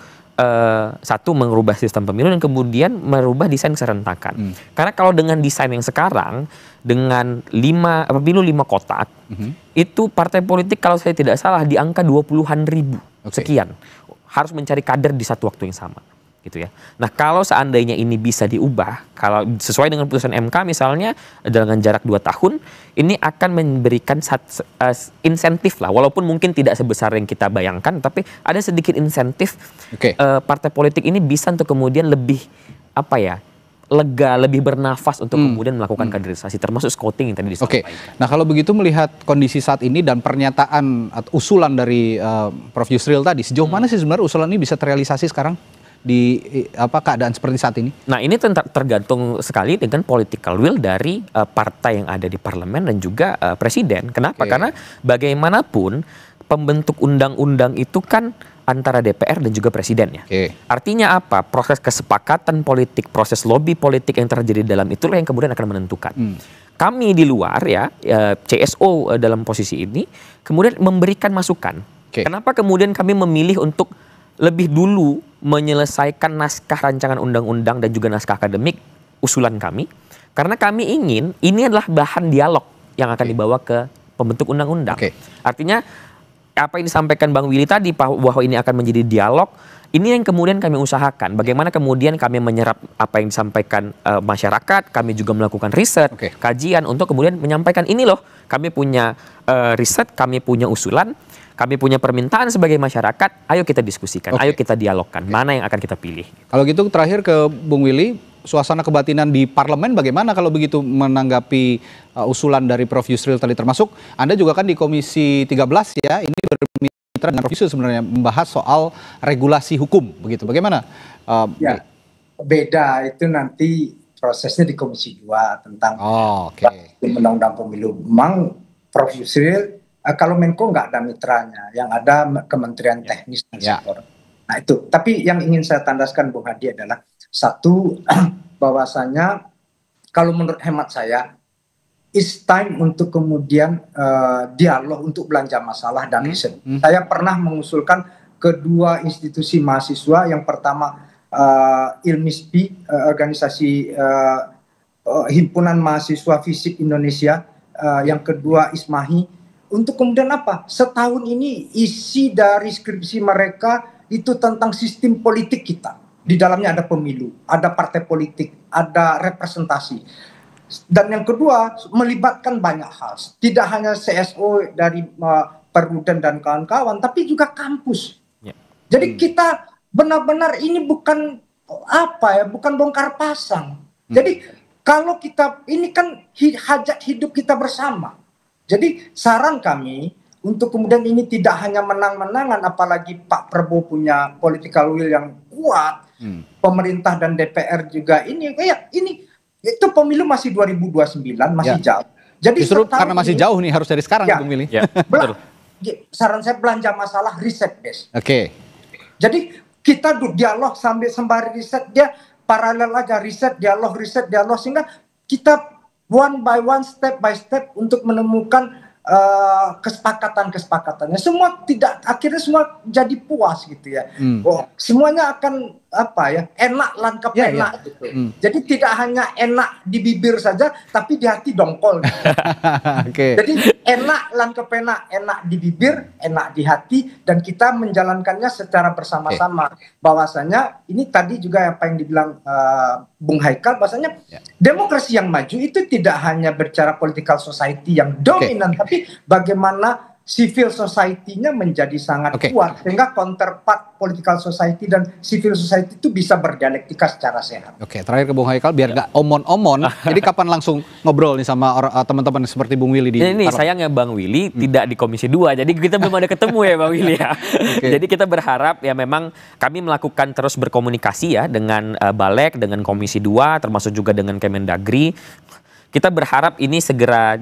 satu, merubah sistem pemilu, dan kemudian merubah desain keserentakan. Karena kalau dengan desain yang sekarang, dengan pemilu 5 kotak, itu partai politik kalau saya tidak salah di angka 20-an ribu sekian harus mencari kader di satu waktu yang sama. Gitu ya. Nah, kalau seandainya ini bisa diubah, kalau sesuai dengan putusan MK misalnya dengan jarak 2 tahun, ini akan memberikan insentif lah, walaupun mungkin tidak sebesar yang kita bayangkan, tapi ada sedikit insentif partai politik ini bisa untuk kemudian lebih lega, lebih bernafas untuk kemudian melakukan kaderisasi, termasuk scouting yang tadi disampaikan.
Nah kalau begitu melihat kondisi saat ini dan pernyataan usulan dari Prof. Yusril tadi, sejauh mana sih sebenarnya usulan ini bisa terrealisasi sekarang di keadaan seperti saat ini?
Nah ini tergantung sekali dengan political will dari partai yang ada di parlemen dan juga presiden. Kenapa? Karena bagaimanapun pembentuk undang-undang itu kan antara DPR dan juga presiden ya. Artinya apa? Proses kesepakatan politik, proses lobby politik yang terjadi dalam itulah yang kemudian akan menentukan. Kami di luar ya, CSO dalam posisi ini kemudian memberikan masukan. Kenapa kemudian kami memilih untuk lebih dulu menyelesaikan naskah rancangan undang-undang dan juga naskah akademik usulan kami? Karena kami ingin ini adalah bahan dialog yang akan dibawa ke pembentuk undang-undang. Artinya apa yang disampaikan Bang Willy tadi bahwa ini akan menjadi dialog, ini yang kemudian kami usahakan. Bagaimana kemudian kami menyerap apa yang disampaikan masyarakat, kami juga melakukan riset, kajian untuk kemudian menyampaikan ini loh, kami punya riset, kami punya usulan, kami punya permintaan sebagai masyarakat, ayo kita diskusikan, ayo kita dialogkan, mana yang akan kita pilih.
Kalau gitu terakhir ke Bung Willy, suasana kebatinan di parlemen bagaimana kalau begitu menanggapi usulan dari Prof. Yusril tadi, termasuk Anda juga kan di Komisi 13 ya, ini bermitra dengan Prof. Yusril sebenarnya membahas soal regulasi hukum, begitu. Bagaimana?
Ya, beda itu nanti prosesnya di Komisi 2 tentang undang-undang pemilu. Memang Prof. Yusril, kalau Menko nggak ada mitranya, yang ada Kementerian Teknis dan Sektor. Nah itu, tapi yang ingin saya tandaskan Bung Hadi adalah satu, bahwasanya kalau menurut hemat saya, it's time untuk kemudian dialog untuk belanja masalah dan riset. Saya pernah mengusulkan kedua institusi mahasiswa, yang pertama ILMISPI, organisasi Himpunan Mahasiswa Fisik Indonesia, yang kedua ISMAHI, untuk kemudian apa? Setahun ini isi dari skripsi mereka itu tentang sistem politik kita. Di dalamnya ada pemilu, ada partai politik, ada representasi. Dan yang kedua, melibatkan banyak hal. Tidak hanya CSO dari Perludem dan kawan-kawan, tapi juga kampus. Jadi kita benar-benar ini bukan bukan bongkar pasang. Jadi kalau kita, ini kan hajat hidup kita bersama. Jadi saran kami, untuk kemudian ini tidak hanya menang-menangan, apalagi Pak Prabowo punya political will yang kuat, pemerintah dan DPR juga ini itu pemilu masih 2029, masih jauh. Jadi
justru karena masih jauh nih harus dari sekarang, Bung Willy.
Saran saya belanja masalah riset, Des. Jadi kita dialog sambil sembari riset, dia paralel aja riset, dialog, sehingga kita one by one, step by step untuk menemukan kesepakatannya. Semua akhirnya semua jadi puas gitu ya. Semuanya akan enak langkap enak gitu. Jadi tidak hanya enak di bibir saja, tapi di hati dongkol gitu. Jadi enak langkap enak di bibir, enak di hati, dan kita menjalankannya secara bersama-sama. Bahwasanya ini tadi juga apa yang dibilang Bung Haikal, bahwasanya demokrasi yang maju itu tidak hanya bicara political society yang dominan, tapi bagaimana civil society-nya menjadi sangat kuat, sehingga counterpart political society dan civil society itu bisa berdialektika secara sehat.
Terakhir ke Bung Haikal, biar nggak omon-omon, jadi kapan langsung ngobrol nih sama teman-teman seperti Bung Willy di
ini sayangnya Bang Willy tidak di Komisi 2, jadi kita belum ada ketemu ya Bang Willy ya. Jadi kita berharap ya memang kami melakukan terus berkomunikasi ya dengan Balek, dengan Komisi 2, termasuk juga dengan Kemendagri. Kita berharap ini segera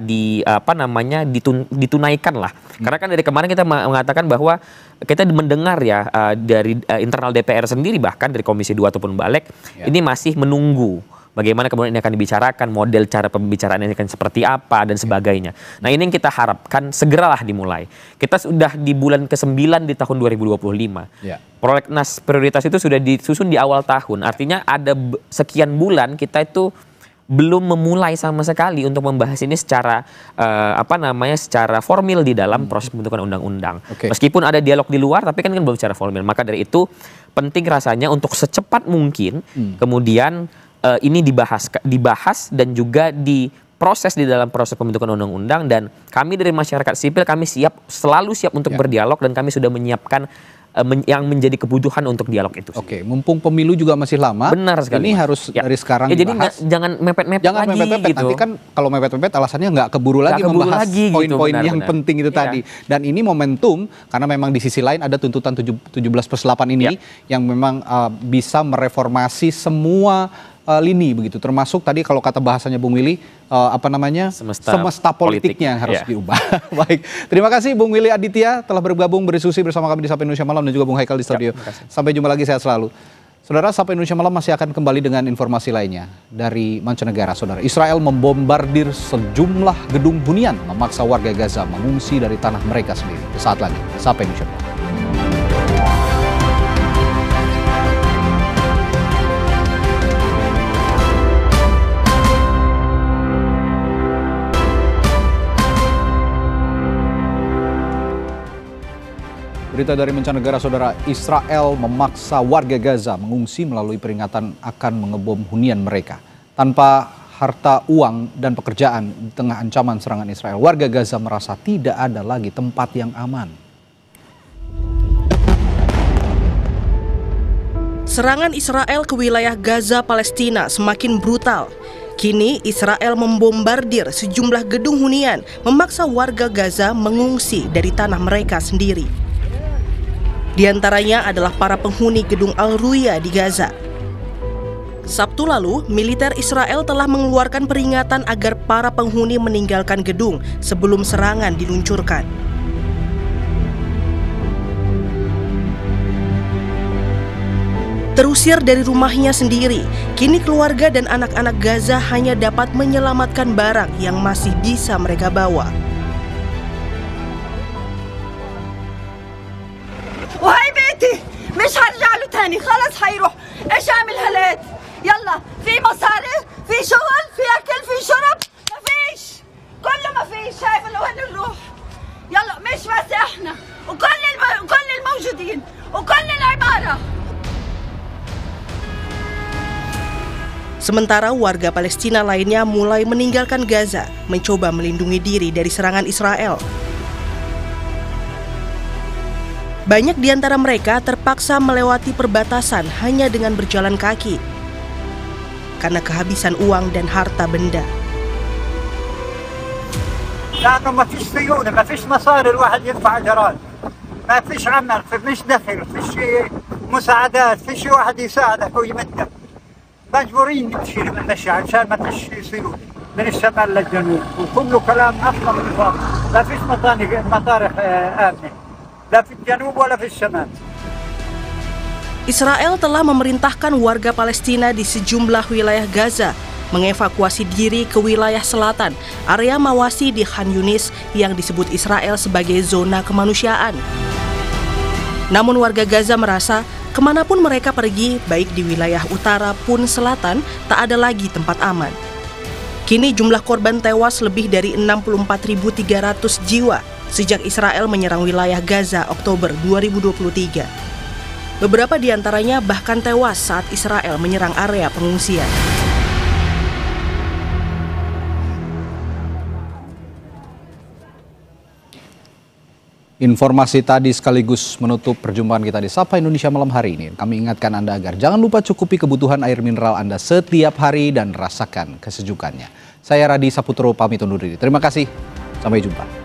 ditunaikan lah. Karena kan dari kemarin kita mengatakan bahwa kita mendengar ya dari internal DPR sendiri, bahkan dari Komisi 2 ataupun Balek, ini masih menunggu bagaimana kemudian ini akan dibicarakan, model cara pembicaraan ini akan seperti apa dan sebagainya. Nah ini yang kita harapkan segeralah dimulai. Kita sudah di bulan ke-9 di tahun 2025. Prolegnas prioritas itu sudah disusun di awal tahun. Artinya ada sekian bulan kita itu belum memulai sama sekali untuk membahas ini secara secara formal di dalam proses pembentukan undang-undang. Meskipun ada dialog di luar, tapi kan belum secara formal. Maka dari itu penting rasanya untuk secepat mungkin kemudian ini dibahas dan juga diproses di dalam proses pembentukan undang-undang. Dan kami dari masyarakat sipil, kami selalu siap untuk berdialog, dan kami sudah menyiapkan yang menjadi kebutuhan untuk dialog itu.
Oke, mumpung pemilu juga masih lama.
Benar sekali.
Ini harus dari sekarang
jadi
dibahas.
jangan mepet-mepet lagi
mepet-mepet.
gitu.
Nanti kan kalau mepet-mepet alasannya nggak keburu lagi membahas poin-poin yang penting itu tadi. Dan ini momentum karena memang di sisi lain ada tuntutan 17+8 ini yang memang bisa mereformasi semua lini begitu, termasuk tadi kalau kata bahasanya Bung Willy semesta politiknya yang harus diubah. Baik, terima kasih Bung Willy Aditya telah bergabung berdiskusi bersama kami di Sapa Indonesia Malam dan juga Bung Haikal di studio. Sampai jumpa lagi, sehat selalu. Saudara, Sapa Indonesia Malam masih akan kembali dengan informasi lainnya dari mancanegara. Saudara, Israel membombardir sejumlah gedung hunian, memaksa warga Gaza mengungsi dari tanah mereka sendiri. Saat lagi, Sapa Indonesia Malam. Berita dari mancanegara, saudara, Israel memaksa warga Gaza mengungsi melalui peringatan akan mengebom hunian mereka. Tanpa harta, uang, dan pekerjaan di tengah ancaman serangan Israel, warga Gaza merasa tidak ada lagi tempat yang aman.
Serangan Israel ke wilayah Gaza, Palestina semakin brutal. Kini Israel membombardir sejumlah gedung hunian, memaksa warga Gaza mengungsi dari tanah mereka sendiri. Di antaranya adalah para penghuni gedung Al-Ruya di Gaza. Sabtu lalu, militer Israel telah mengeluarkan peringatan agar para penghuni meninggalkan gedung sebelum serangan diluncurkan. Terusir dari rumahnya sendiri, kini keluarga dan anak-anak Gaza hanya dapat menyelamatkan barang yang masih bisa mereka bawa.
وهاي بيتي مش هرجع له تاني خلص حيروح ايش اعمل هلات يلا في مصاري في شغل في اكل في شرب ما فيش كله ما فيش شايف انه وين نروح يلا مش بس احنا وكل الموجودين وكل العمارة. Sementara warga Palestina lainnya mulai meninggalkan Gaza, mencoba melindungi diri dari serangan Israel. Banyak di antara mereka terpaksa melewati perbatasan hanya dengan berjalan kaki karena kehabisan uang dan harta benda.
لأنه ما فيش سيولة، ما فيش مصاري الواحد يدفع إيجارات، ما فيش عمل، ما فيش دخل، ما فيش مساعدات، ما فيش واحد يساعدك ويمدك. مجبورين نمشي نمشي عشان ما فيش سيولة من الشمال للجنوب، وكله كلام أصلا من الفاضي، ما فيش مطارح آمنة.
Israel telah memerintahkan warga Palestina di sejumlah wilayah Gaza mengevakuasi diri ke wilayah selatan, area Mawasi di Khan Yunis yang disebut Israel sebagai zona kemanusiaan. Namun warga Gaza merasa kemanapun mereka pergi, baik di wilayah utara pun selatan, tak ada lagi tempat aman. Kini jumlah korban tewas lebih dari 64.300 jiwa sejak Israel menyerang wilayah Gaza Oktober 2023. Beberapa di antaranya bahkan tewas saat Israel menyerang area pengungsian.
Informasi tadi sekaligus menutup perjumpaan kita di Sapa Indonesia Malam hari ini. Kami ingatkan Anda agar jangan lupa cukupi kebutuhan air mineral Anda setiap hari dan rasakan kesejukannya. Saya Radi Saputro pamit undur diri. Terima kasih, sampai jumpa.